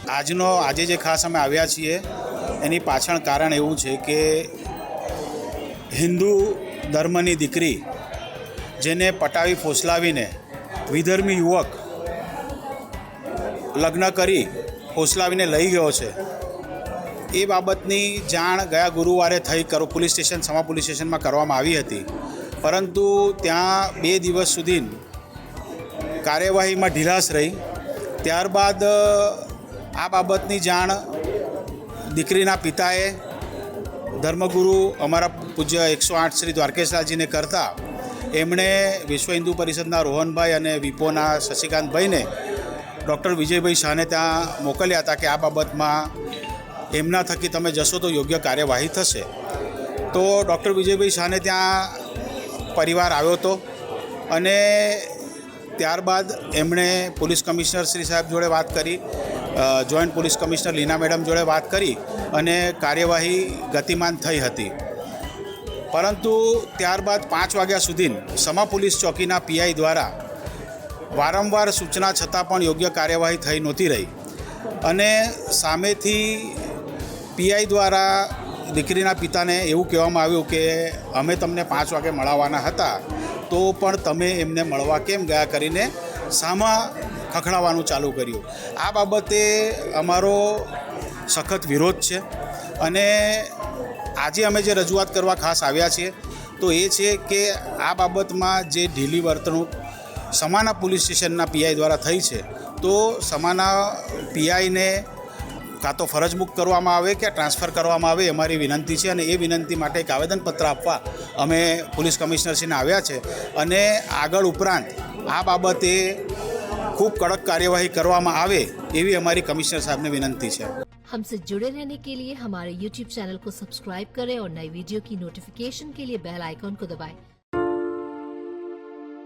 આજે જે ખાસ અમે આવ્યા છીએ એની પાછળ કારણ એવું છે કે હિન્દુ ધર્મની દીકરી જેને પટાવી ફોસલાવીને વિધર્મી યુવક લગ્ન કરી ફોસલાવીને લઈ ગયો છે એ બાબતની જાણ ગયા ગુરુવારે થઈ પોલીસ સ્ટેશન સમા પોલીસ સ્ટેશનમાં કરવામાં આવી હતી, પરંતુ ત્યાં 2 દિવસ સુધી કાર્યવાહીમાં ઢીલાશ રહી. ત્યારબાદ આ બાબતની જાણ દીકરીના પિતાએ ધર્મગુરુ અમારા પૂજ્ય 108 શ્રી દ્વારકેશલાલજીને કરતા એમણે વિશ્વ હિન્દુ પરિષદના રોહનભાઈ અને વિપોના શશિકાંતભાઈને ડૉક્ટર વિજયભાઈ શાહને ત્યાં મોકલ્યા હતા કે આ બાબતમાં એમના થકી તમે જશો તો યોગ્ય કાર્યવાહી થશે. તો ડૉક્ટર વિજયભાઈ શાહને ત્યાં પરિવાર આવ્યો હતો અને ત્યારબાદ એમણે પોલીસ કમિશનર શ્રી સાહેબ જોડે વાત કરી, જોઈન્ટ પોલીસ કમિશનર લીના મેડમ જોડે વાત કરી અને કાર્યવાહી ગતિમાન થઈ હતી. પરંતુ ત્યારબાદ 5 વાગ્યા સુધી સમા પોલીસ ચોકીના પીઆઈ દ્વારા વારંવાર સૂચના છતાં પણ યોગ્ય કાર્યવાહી થઈ નહોતી રહી અને સામેથી પીઆઈ દ્વારા દીકરીના પિતાને એવું કહેવામાં આવ્યું કે અમે તમને 5 વાગે મળવાના હતા તો પણ તમે એમને મળવા કેમ ગયા કરીને સામા ખખડાવવાનું ચાલુ કર્યું. આ બાબતે અમારો સખત વિરોધ છે અને આજે અમે જે રજૂઆત કરવા ખાસ આવ્યા છીએ તો એ છે કે આ બાબતમાં જે ઢીલી વર્તણૂક સમાના પોલીસ સ્ટેશનના પીઆઈ દ્વારા થઈ છે તો સમાના પીઆઈને કાં તો ફરજ મુક્ત કરવામાં આવે કે ટ્રાન્સફર કરવામાં આવે અમારી વિનંતી છે અને એ વિનંતી માટે એક આવેદનપત્ર આપવા અમે પોલીસ કમિશનરશ્રીને આવ્યા છે અને આગળ ઉપરાંત આ બાબતે ખૂબ કડક કાર્યવાહી કરવામાં આવે એવી અમારી કમિશનર સાહેબને વિનંતી છે. हमसे जुड़े रहने के लिए हमारे YouTube चैनल को सब्सक्राइब करें और नई वीडियो की नोटिफिकेशन के लिए बेल आइकॉन को दबाएं.